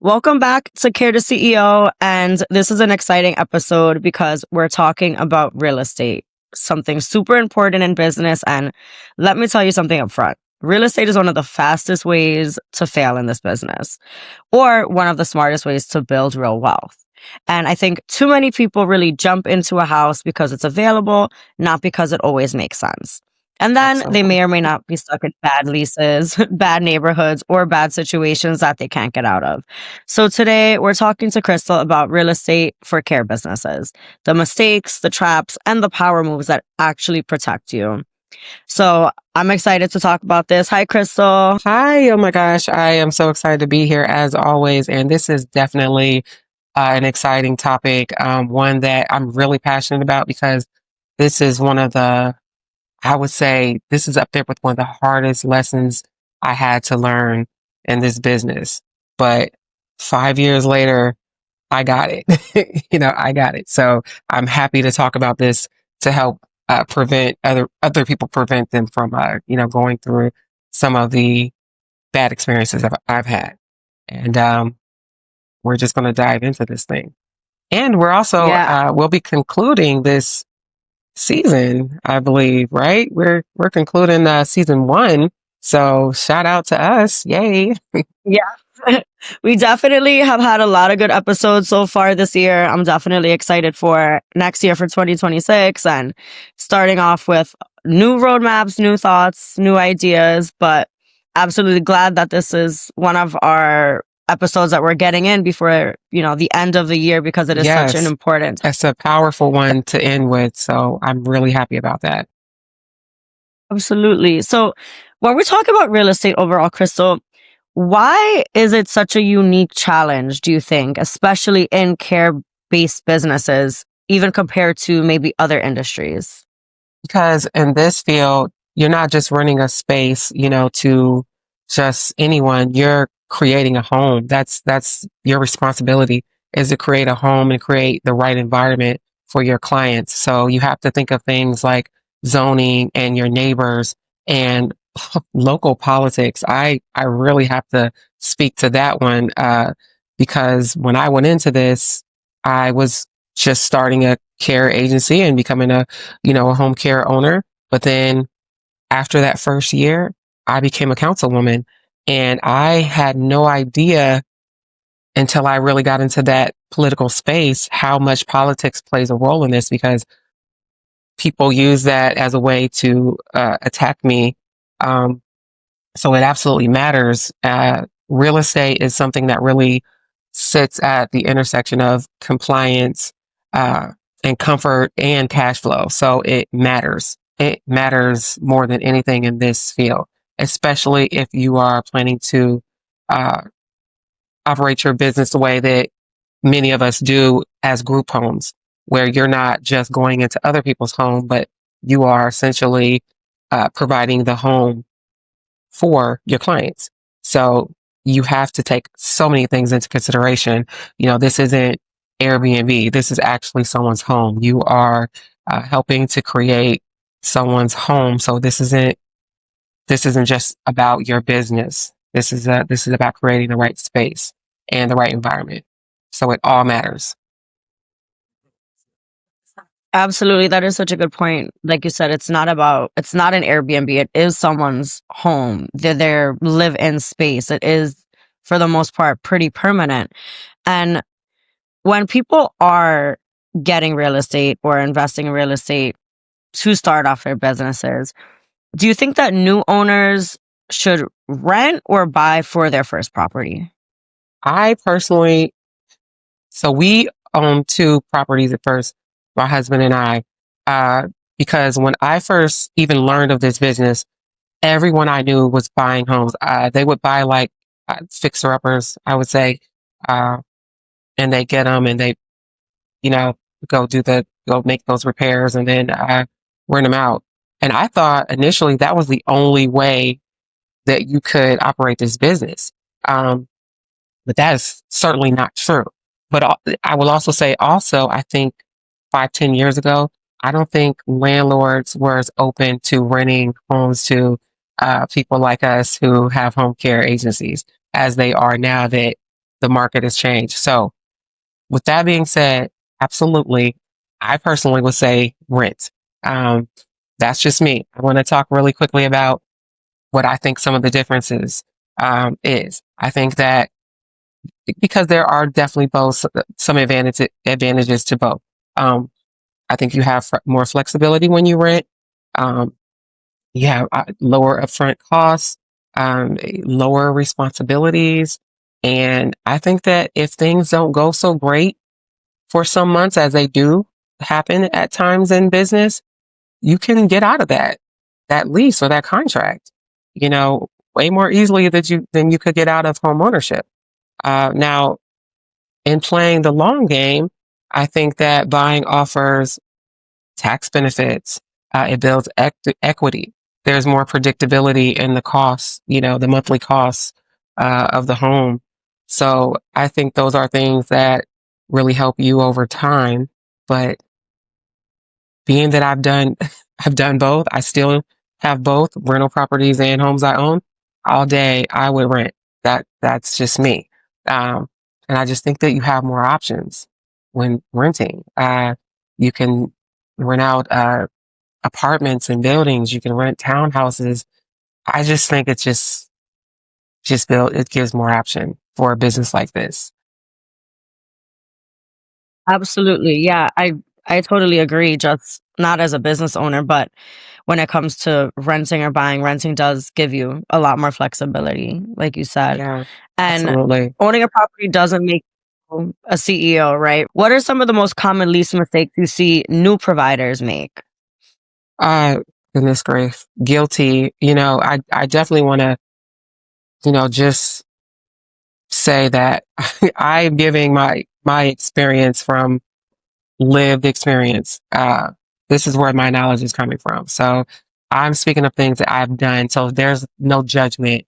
Welcome back to Care to CEO. And this is an exciting episode because we're talking about real estate, something super important in business. And let me tell you something up front. Real estate is one of the fastest ways to fail in this business, or one of the smartest ways to build real wealth. And I think too many people really jump into a house because it's available, not because it always makes sense. And then they Absolutely. may or may not be stuck in bad leases, bad neighborhoods, or bad situations that they can't get out of. So today we're talking to Crystal about real estate for care businesses, the mistakes, the traps, and the power moves that actually protect you. So I'm excited to talk about this. Hi, Crystal. Hi. Oh my gosh. I am so excited to be here as always. And this is definitely an exciting topic, one that I'm really passionate about because this is one of I would say, this is up there with one of the hardest lessons I had to learn in this business. But 5 years later, I got it. I got it. So I'm happy to talk about this to help prevent other people prevent them from going through some of the bad experiences I've had. And we're just going to dive into this thing. And we're also Yeah, we'll be concluding this season, I believe. Right? We're concluding season 1. So shout out to us! Yay! yeah. We definitely have had a lot of good episodes so far this year. I'm definitely excited for next year for 2026 and starting off with new roadmaps, new thoughts, new ideas, but absolutely glad that this is one of our episodes that we're getting in before, the end of the year because it is such an Yes, important. that's a powerful one to end with. So I'm really happy about that. Absolutely. So when we talk about real estate overall, Crystal, why is it such a unique challenge, do you think, especially in care-based businesses, even compared to maybe other industries? Because in this field, you're not just renting a space, to just anyone. You're creating a home. That's your responsibility, is to create a home and create the right environment for your clients. So you have to think of things like zoning and your neighbors and local politics. I really have to speak to that one, because when I went into this, I was just starting a care agency and becoming a home care owner. But then after that first year, I became a councilwoman, and I had no idea until I really got into that political space how much politics plays a role in this, because people use that as a way to attack me. Um, so it absolutely matters. Real estate is something that really sits at the intersection of compliance, uh, and comfort and cash flow. So it matters. It matters more than anything in this field, especially if you are planning to uh, operate your business the way that many of us do as group homes, where you're not just going into other people's home, but you are essentially providing the home for your clients. So you have to take so many things into consideration. This isn't Airbnb. This is actually someone's home. You are helping to create someone's home. So this isn't just about your business. This is about creating the right space and the right environment. So it all matters. Absolutely. That is such a good point. Like you said, it's not an Airbnb. It is someone's home, their live-in space. It is, for the most part, pretty permanent. And when people are getting real estate or investing in real estate to start off their businesses, do you think that new owners should rent or buy for their first property? I personally, so we own 2 properties at first, my husband and I, uh, because when I first even learned of this business, everyone I knew was buying homes. They would buy like fixer uppers, I would say, uh, and they get them and they, you know, go make those repairs and then rent them out. And I thought initially that was the only way that you could operate this business. Um, but that is certainly not true. But I will also say, I think 5, 10 years ago, I don't think landlords were as open to renting homes to people like us who have home care agencies as they are now. That the market has changed. So with that being said, absolutely, I personally would say rent. Um, that's just me. I want to talk really quickly about what I think some of the differences is. I think that because there are definitely both some advantages to both. Um, I think you have more flexibility when you rent. Um, you have lower upfront costs, lower responsibilities. And I think that if things don't go so great for some months, as they do happen at times in business, you can get out of that lease or that contract, way more easily than you could get out of home ownership. Now, in playing the long game, I think that buying offers tax benefits. It builds equity. There's more predictability in the costs, the monthly costs of the home. So I think those are things that really help you over time. But being that I've done both, I still have both rental properties and homes I own. All day, I would rent. That's just me. Um, and I just think that you have more options when renting. You can rent out apartments and buildings. You can rent townhouses. I just think it's it gives more option for a business like this. Absolutely. Yeah, I totally agree, just not as a business owner, but when it comes to renting or buying, renting does give you a lot more flexibility, like you said. Yeah, And absolutely. owning a property doesn't make you a CEO, right? What are some of the most common lease mistakes you see new providers make? Uh, Goodness gracious, guilty. I definitely want to, just say that I'm giving my experience from lived experience. This is where my knowledge is coming from. So I'm speaking of things that I've done. So there's no judgment,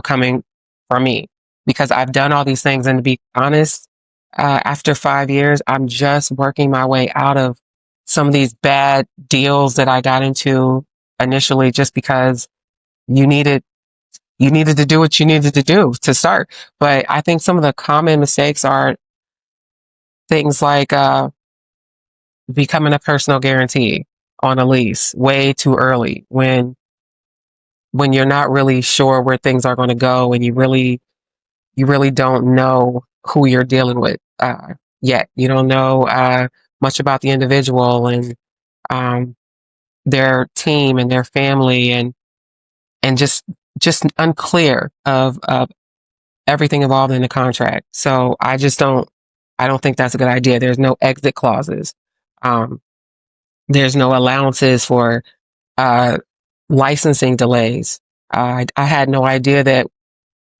coming from me because I've done all these things. And to be honest, after 5 years, I'm just working my way out of some of these bad deals that I got into initially just because you needed you needed to do what you needed to do to start. But I think some of the common mistakes are things like becoming a personal guarantee on a lease way too early when you're not really sure where things are going to go and you really don't know who you're dealing with yet. You don't know much about the individual and um, their team and their family and just unclear of everything involved in the contract. So I don't think that's a good idea. There's no exit clauses. Um, there's no allowances for uh, licensing delays. I had no idea that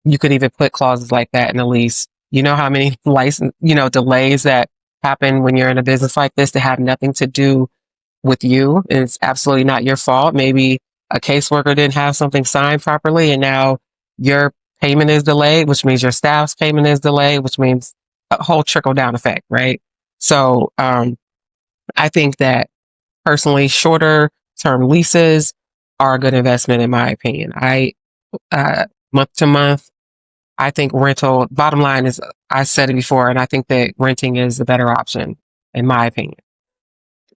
you could even put clauses like that in a lease. You know how many delays that happen when you're in a business like this that have nothing to do with you. It's absolutely not your fault. Maybe a caseworker didn't have something signed properly and now your payment is delayed, which means your staff's payment is delayed, which means a whole trickle down effect, right? So, I think that personally, shorter term leases are a good investment in my opinion. Month to month, I think rental, bottom line is, I said it before, and I think that renting is the better option in my opinion.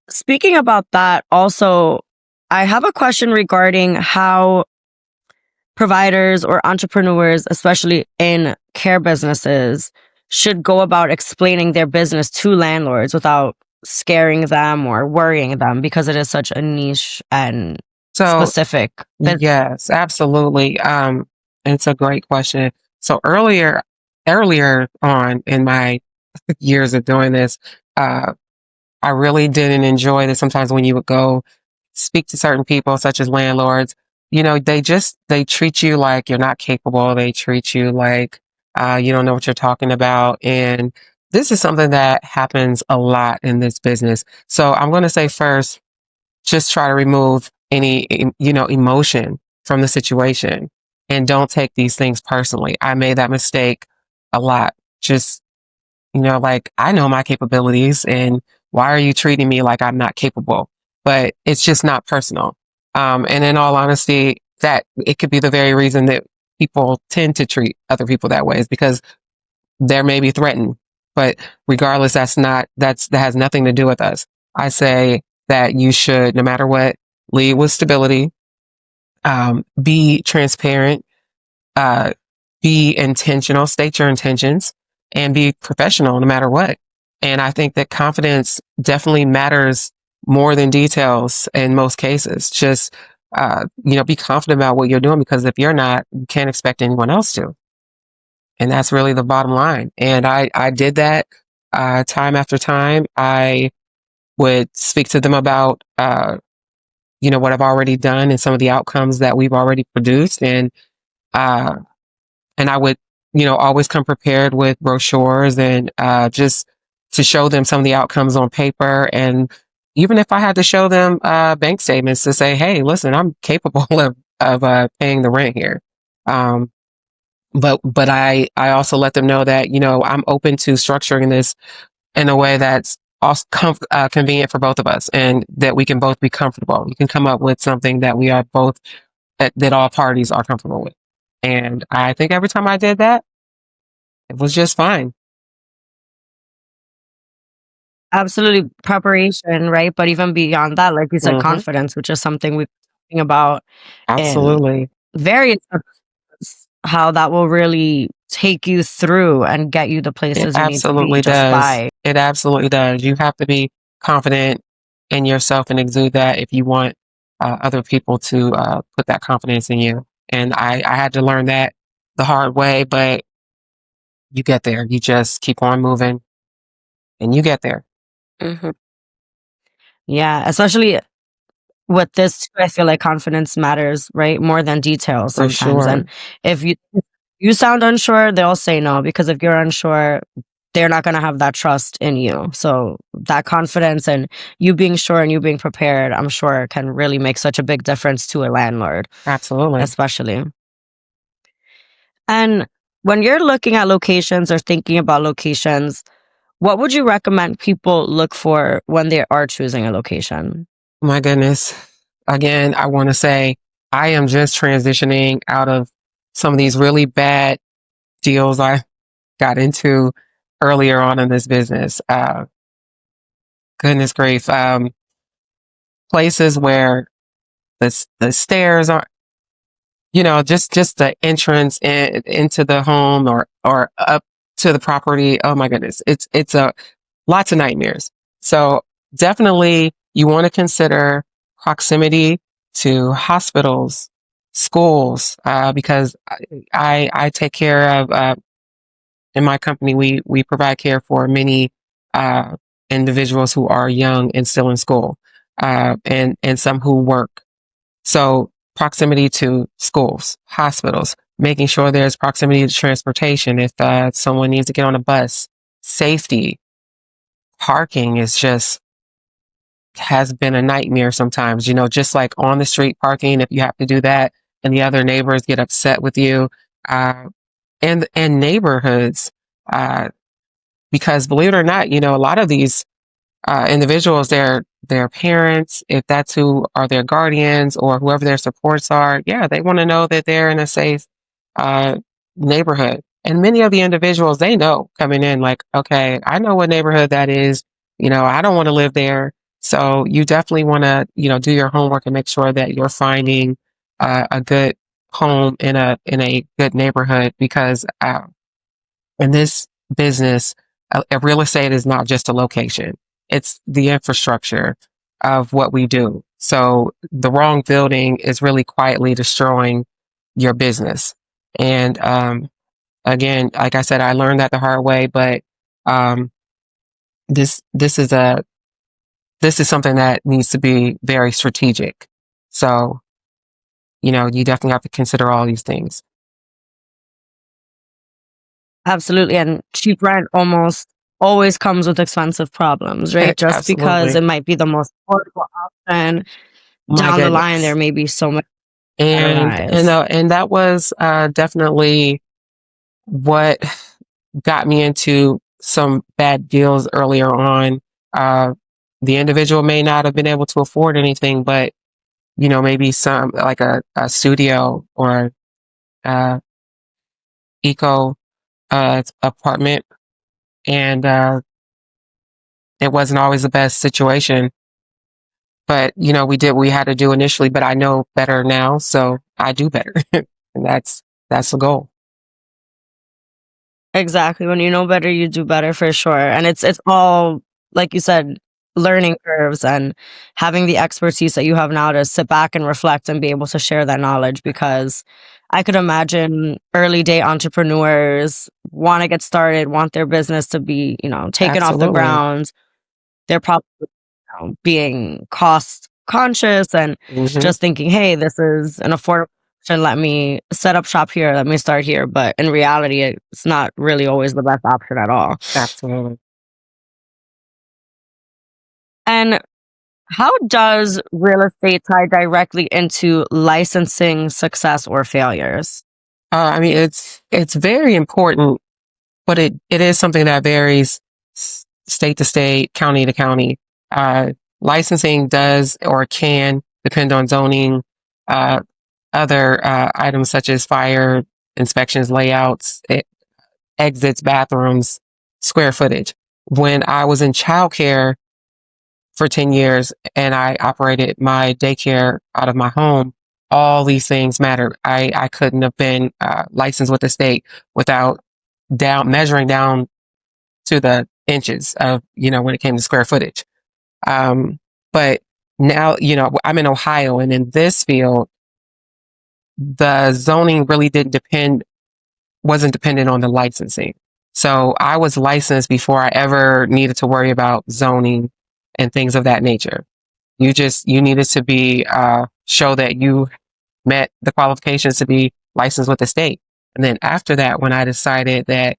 Speaking about that, also, I have a question regarding how providers or entrepreneurs, especially in care businesses, should go about explaining their business to landlords without scaring them or worrying them because it is such a niche and So specific. yes, absolutely. It's a great question. So earlier on in my years of doing this, uh, I really didn't enjoy that sometimes when you would go speak to certain people, such as landlords, they treat you like you're not capable. They treat you like you don't know what you're talking about. And this is something that happens a lot in this business. So I'm going to say first, just try to remove any, emotion from the situation and don't take these things personally. I made that mistake a lot. Just, like I know my capabilities and why are you treating me like I'm not capable? But it's just not personal. And in all honesty, that it could be the very reason that people tend to treat other people that way is because there may be threatened, but regardless, that has nothing to do with us. I say that you should, no matter what, lead with stability, be transparent, uh, be intentional, state your intentions, and be professional no matter what. And I think that confidence definitely matters more than details in most cases. Just, be confident about what you're doing, because if you're not, you can't expect anyone else to. And that's really the bottom line. And I did that, time after time. I would speak to them about, what I've already done and some of the outcomes that we've already produced. Uh, and I would, always come prepared with brochures and, just to show them some of the outcomes on paper. And even if I had to show them, bank statements to say, hey, listen, I'm capable of paying the rent here. Um, but I also let them know that, I'm open to structuring this in a way that's also convenient for both of us, and that we can both be comfortable. We can come up with something that we are both, that all parties are comfortable with. And I think every time I did that, it was just fine. Absolutely, preparation, right? But even beyond that, like you said, Hmm. confidence, which is something we've been talking about in Absolutely. various episodes, how that will really take you through and get you the It places you need to be absolutely just does. by. It absolutely does. You have to be confident in yourself and exude that if you want, other people to, put that confidence in you. And I had to learn that the hard way, but you get there. You just keep on moving and you get there. Mhm. Yeah, especially with this too, I feel like confidence matters, right? More than details For sometimes. And sure. if you sound unsure, they'll say no, because if you're unsure, they're not going to have that trust in you. So that confidence and you being sure and you being prepared, I'm sure can really make such a big difference to a landlord, Absolutely. especially. And when you're looking at locations or thinking about locations, what would you recommend people look for when they are choosing a location? My goodness. Again, I want to say I am just transitioning out of some of these really bad deals I got into earlier on in this business. Goodness grief. Places where the stairs are, just the entrance into the home, or up to the property. Oh my goodness. It's a lots of nightmares. So definitely you want to consider proximity to hospitals, schools, because I take care of, in my company, we provide care for many, uh, individuals who are young and still in school, and some who work. So proximity to schools, hospitals, making sure there's proximity to transportation. If, someone needs to get on a bus, safety, parking is just has been a nightmare sometimes, just like on the street parking, if you have to do that and the other neighbors get upset with you, uh, and neighborhoods, uh, because believe it or not, a lot of these, individuals, their parents, if that's who are their guardians or whoever their supports are, yeah, they want to know that they're in a safe, uh, neighborhood. And many of the individuals, they know coming in, like, okay, I know what neighborhood that is. I don't want to live there. So you definitely want to, do your homework and make sure that you're finding, a good home in a good neighborhood, because, in this business, real estate is not just a location. It's the infrastructure of what we do. So the wrong building is really quietly destroying your business. And, again, like I said, I learned that the hard way, but, um, this, this is a, this is something that needs to be very strategic. So, you definitely have to consider all these things. Absolutely. And cheap rent almost always comes with expensive problems, right? Just because Absolutely. it might be the most affordable option, My down the line, there goodness. may be so much that And arise. and that was, definitely what got me into some bad deals earlier on. Uh, the individual may not have been able to afford anything, but, maybe some like a studio or, uh, eco. apartment, and it wasn't always the best situation. But we did what we had to do initially. But I know better now, so I do better, and that's the goal. Exactly. When you know better, you do better for sure. And it's all, like you said, learning curves and having the expertise that you have now to sit back and reflect and be able to share that knowledge, because I could imagine early day entrepreneurs want to get started, want their business to be, taken off the Absolutely. ground. They're probably being cost conscious and Hmm. just thinking, hey, this is an affordable option. Let me set up shop here. Let me start here. But in reality, it's not really always the best option at all. Absolutely. And how does real estate tie directly into licensing success or failures? I mean, it's very important, but it is something that varies state to state, county to county. Uh, Licensing does or can depend on zoning, uh, other items such as fire inspections, layouts, exits, bathrooms, square footage. When I was in childcare for 10 years and I operated my daycare out of my home, all these things mattered. I couldn't have been licensed with the state without measuring down to the inches of, when it came to square footage. Um, but now, I'm in Ohio, and in this field, the zoning really wasn't dependent on the licensing. So I was licensed before I ever needed to worry about zoning and things of that nature. You needed to be, show that you met the qualifications to be licensed with the state. And then after that, when I decided that,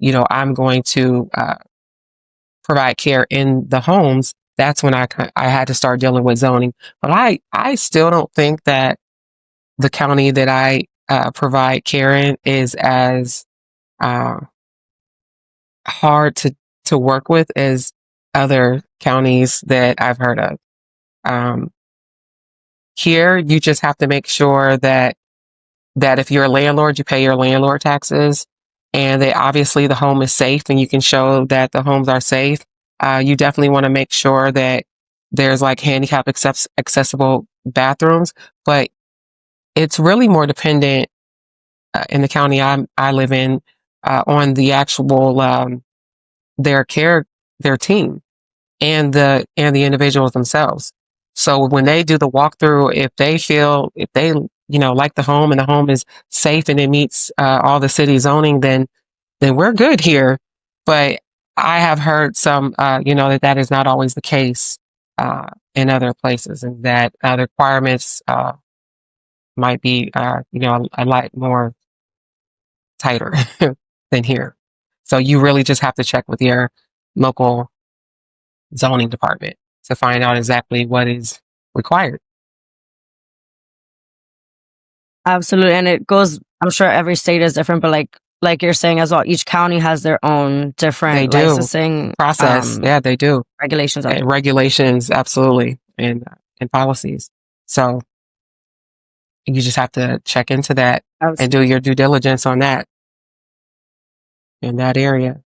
I'm going to, provide care in the homes, that's when I had to start dealing with zoning. But I still don't think that the county that I provide care in is as uh, hard to work with as other counties that I've heard of. Um, Here, you just have to make sure that if you're a landlord, you pay your landlord taxes, and they obviously the home is safe, and you can show that the homes are safe. You definitely want to make sure that there's like handicap accessible bathrooms, but it's really more dependent in the county I live in on the actual their care, their team, and the individuals themselves. So when they do the walkthrough, if they like the home and the home is safe and it meets all the city zoning, then we're good here. But I have heard some that is not always the case in other places, and that the requirements might be a lot more tighter than here. So you really just have to check with your local zoning department to find out exactly what is required. Absolutely. And it goes, I'm sure every state is different, but like you're saying as well, each county has their own They different do licensing process. Yeah, they do. regulations. And regulations, absolutely. And policies. So you just have to check into that and do your due diligence on that in that area.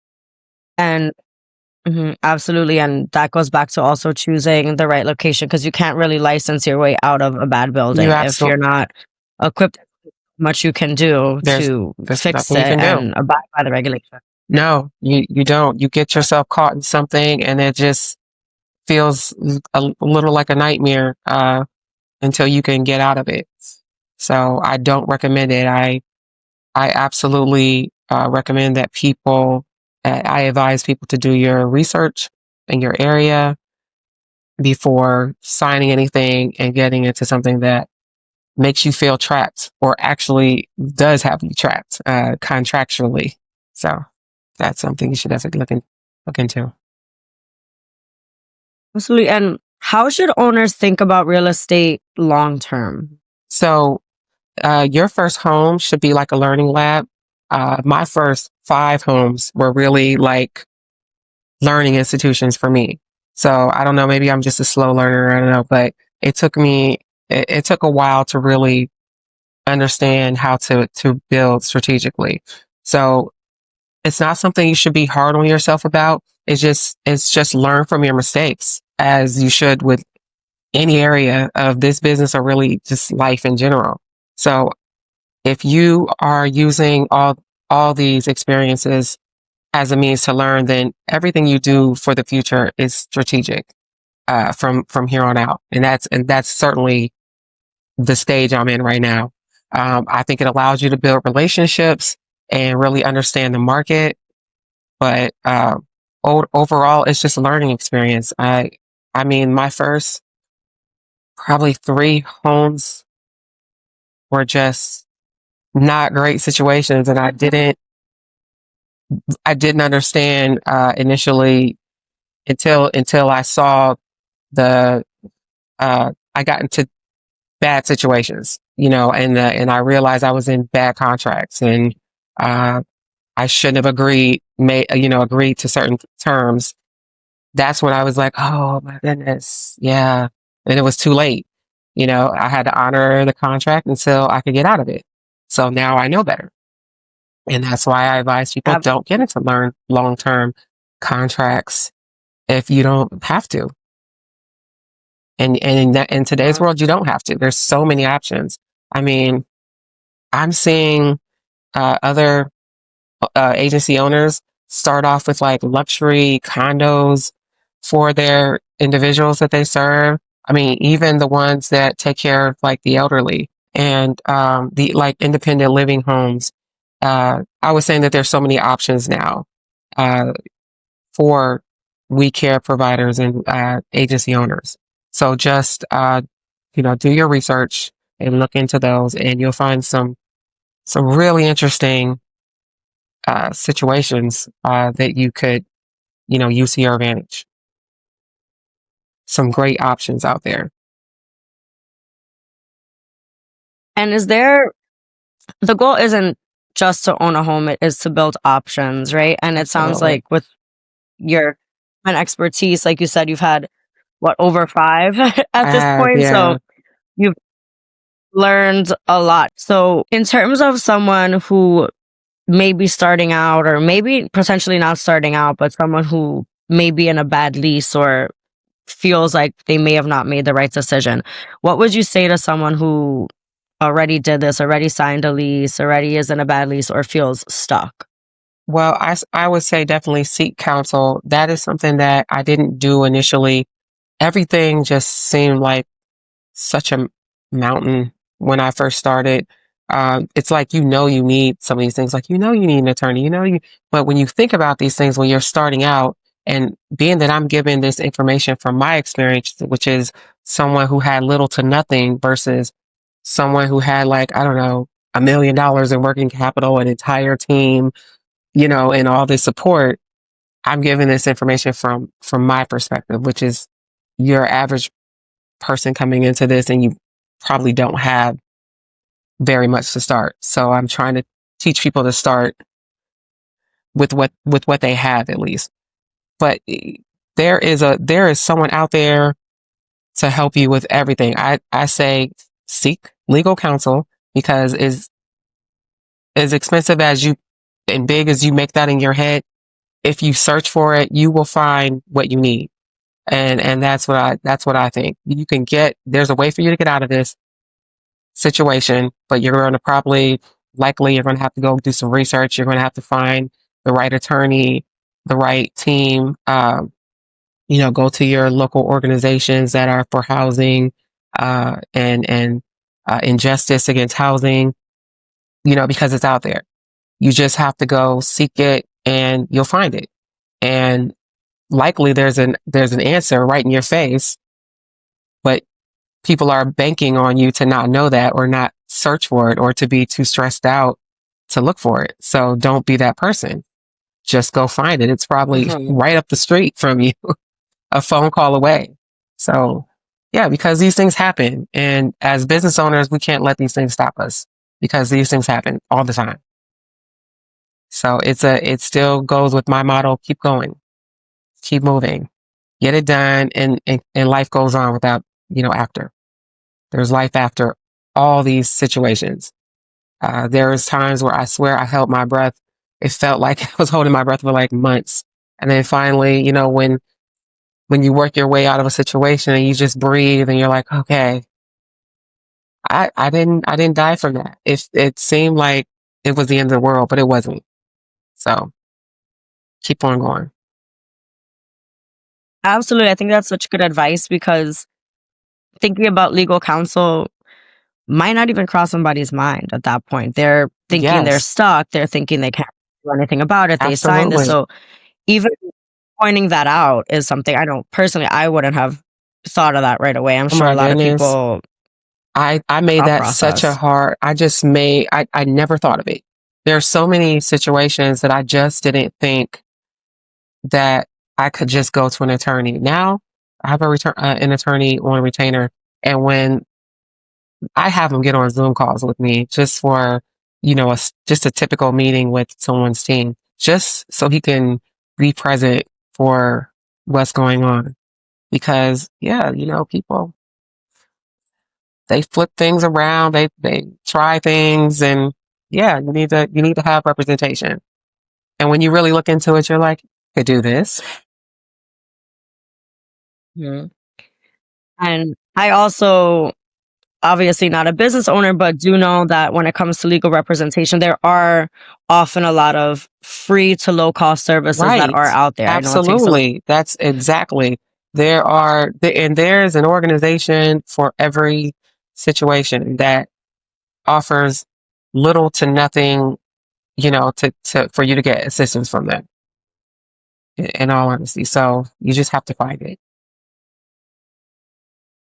And absolutely. And that goes back to also choosing the right location, because you can't really license your way out of a bad You building if you're absolutely, not equipped. Much you can do to there's fix nothing you it can do. and abide by the regulation. No, you don't. You get yourself caught in something and it just feels a little like a nightmare, until you can get out of it. So I don't recommend it. I absolutely recommend that I advise people to do your research in your area before signing anything and getting into something that makes you feel trapped or actually does have you trapped contractually. So that's something you should definitely look into. Absolutely. And how should owners think about real estate long term? So your first home should be like a learning lab. My first 5 homes were really like learning institutions for me. So I don't know, maybe I'm just a slow learner. I don't know, but it took a while to really understand how to build strategically. So it's not something you should be hard on yourself about. It's just learn from your mistakes, as you should with any area of this business or really just life in general. So if you are using all these experiences as a means to learn, then everything you do for the future is strategic from here on out. And that's certainly the stage I'm in right now. I think it allows you to build relationships and really understand the market. But overall, it's just a learning experience. I mean, my first probably 3 homes were just not great situations, and I didn't understand initially until I saw the I got into bad situations, and I realized I was in bad contracts, and uh, I shouldn't have agreed to certain terms. That's when I was like, oh my goodness, yeah, and it was too late. I had to honor the contract until I could get out of it. So now I know better. And that's why I advise people Ab- don't get into learn long-term contracts if you don't have to. And in today's world, you don't have to. There's so many options. I mean, I'm seeing other agency owners start off with like luxury condos for their individuals that they serve. I mean, even the ones that take care of like the elderly and the like independent living homes. I was saying that there's so many options now uh, for we care providers and agency owners. So just do your research and look into those, and you'll find some really interesting situations that you could use to your advantage. Some great options out there. And the goal isn't just to own a home, it is to build options, right? And it sounds Absolutely. like with your expertise, like you said, you've had over 5 at this point. Yeah. So you've learned a lot. So in terms of someone who may be starting out, or maybe potentially not starting out, but someone who may be in a bad lease or feels like they may have not made the right decision, what would you say to someone who already did this, already signed a lease, already is in a bad lease, or feels stuck? Well, I would say definitely seek counsel. That is something that I didn't do initially. Everything just seemed like such a mountain when I first started. It's like, you need some of these things, like, you need an attorney, but when you think about these things when you're starting out, and being that I'm giving this information from my experience, which is someone who had little to nothing versus someone who had, like, I don't know, $1 million in working capital, an entire team, and all this support. I'm giving this information from my perspective, which is your average person coming into this, and you probably don't have very much to start. So I'm trying to teach people to start with what they have at least. But there is someone out there to help you with everything. I say seek legal counsel, because as expensive as you and big as you make that in your head, if you search for it, you will find what you need. And that's what I think. There's a way for you to get out of this situation, but you're going to likely you're going to have to go do some research. You're going to have to find the right attorney, the right team. Go to your local organizations that are for housing, and injustice against housing. Because it's out there. You just have to go seek it, and you'll find it. And likely there's an answer right in your face, but people are banking on you to not know that, or not search for it, or to be too stressed out to look for it. So don't be that person. Just go find it. It's probably right up the street from you, a phone call away. So yeah, because these things happen. And as business owners, we can't let these things stop us, because these things happen all the time. So it still goes with my motto: keep going, keep moving, get it done. And life goes on without, after. There's life after all these situations. There is times where I swear I held my breath it felt like I was holding my breath for like months. And then finally, when you work your way out of a situation and you just breathe and you're like, okay, I didn't die from that. It seemed like it was the end of the world, but it wasn't. So keep on going. Absolutely. I think that's such good advice because thinking about legal counsel might not even cross somebody's mind at that point. They're thinking they're Yes, stuck. They're thinking they can't do anything about it. They signed this. absolutely. So even pointing that out is something I wouldn't have thought of that right away. I'm Oh sure a my lot of goodness. people I made thought that such a process. hard, I never thought of it. There are so many situations that I just didn't think that I could just go to an attorney. Now I have an attorney on retainer. And when I have him get on Zoom calls with me just for, just a typical meeting with someone's team, just so he can be present for what's going on. Because yeah, people, they flip things around, they try things, and yeah, you need to have representation. And when you really look into it, you're like, I could do this. Mhm. And I also, obviously not a business owner, but do know that when it comes to legal representation, there are often a lot of free to low cost services that Right. are out there. I know it takes a Absolutely. That's exactly. And there's an organization for every situation that offers little to nothing, for you to get assistance from them, in all honesty. So you just have to find it.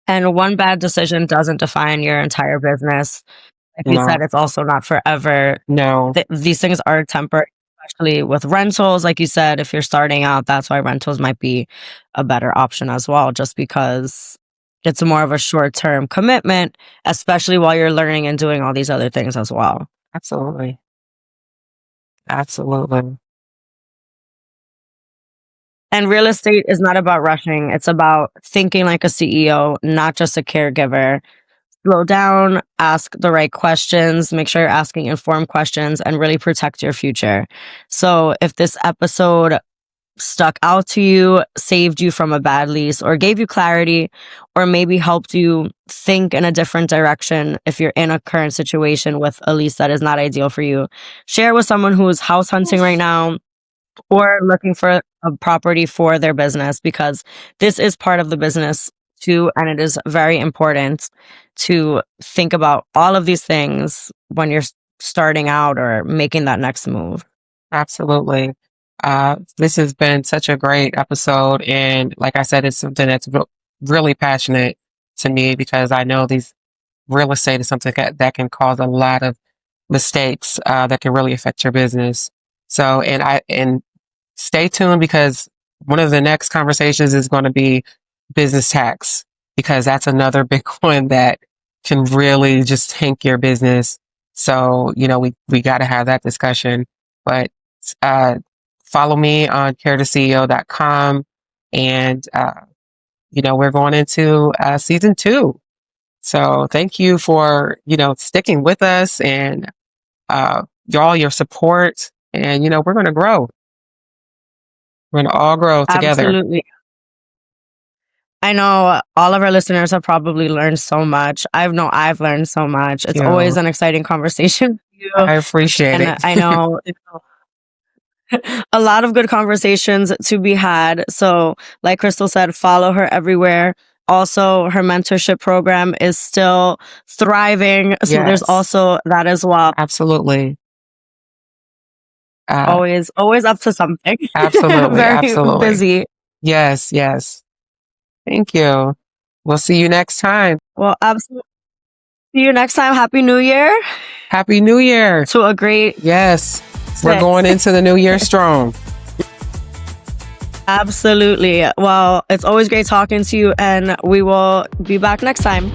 and one bad decision doesn't define your entire business. Like you said, No, it's also not forever. no, These things are temporary, especially with rentals. Like you said, if you're starting out, that's why rentals might be a better option as well, just because it's more of a short term commitment, especially while you're learning and doing all these other things as well. absolutely. Absolutely. And real estate is not about rushing, it's about thinking like a CEO, not just a caregiver. Slow down, ask the right questions, make sure you're asking informed questions, and really protect your future. So, if this episode stuck out to you, saved you from a bad lease, or gave you clarity, or maybe helped you think in a different direction if you're in a current situation with a lease that is not ideal for you, share with someone who is house hunting right now or looking for a property for their business, because this is part of the business too. And it is very important to think about all of these things when you're starting out or making that next move. Absolutely. This has been such a great episode. And like I said, it's something that's really passionate to me because I know these real estate is something that can cause a lot of mistakes, that can really affect your business. So, and stay tuned because one of the next conversations is going to be business tax, because that's another big one that can really just tank your business. So, we got to have that discussion. But uh, follow me on caretoceo.com. And, we're going into season 2. So thank you for, sticking with us and all your support. And, we're going to grow. We're going to all grow together. Absolutely. I know all of our listeners have probably learned so much. I've learned so much. Thank It's always you. an exciting conversation with you. I appreciate And I it. know a lot of good conversations to be had. So, like Crystal said, follow her everywhere. Also, her mentorship program is still thriving. So, there's Yes, also that as well. absolutely. Uh, Always up to something. absolutely. Very Absolutely. busy. Yes, yes. Thank you. We'll see you next time. Well, absolutely. See you next time. Happy New Year Happy New Year. to a great Yes, we're six. going into the new year strong. Absolutely. Well, it's always great talking to you, and we will be back next time.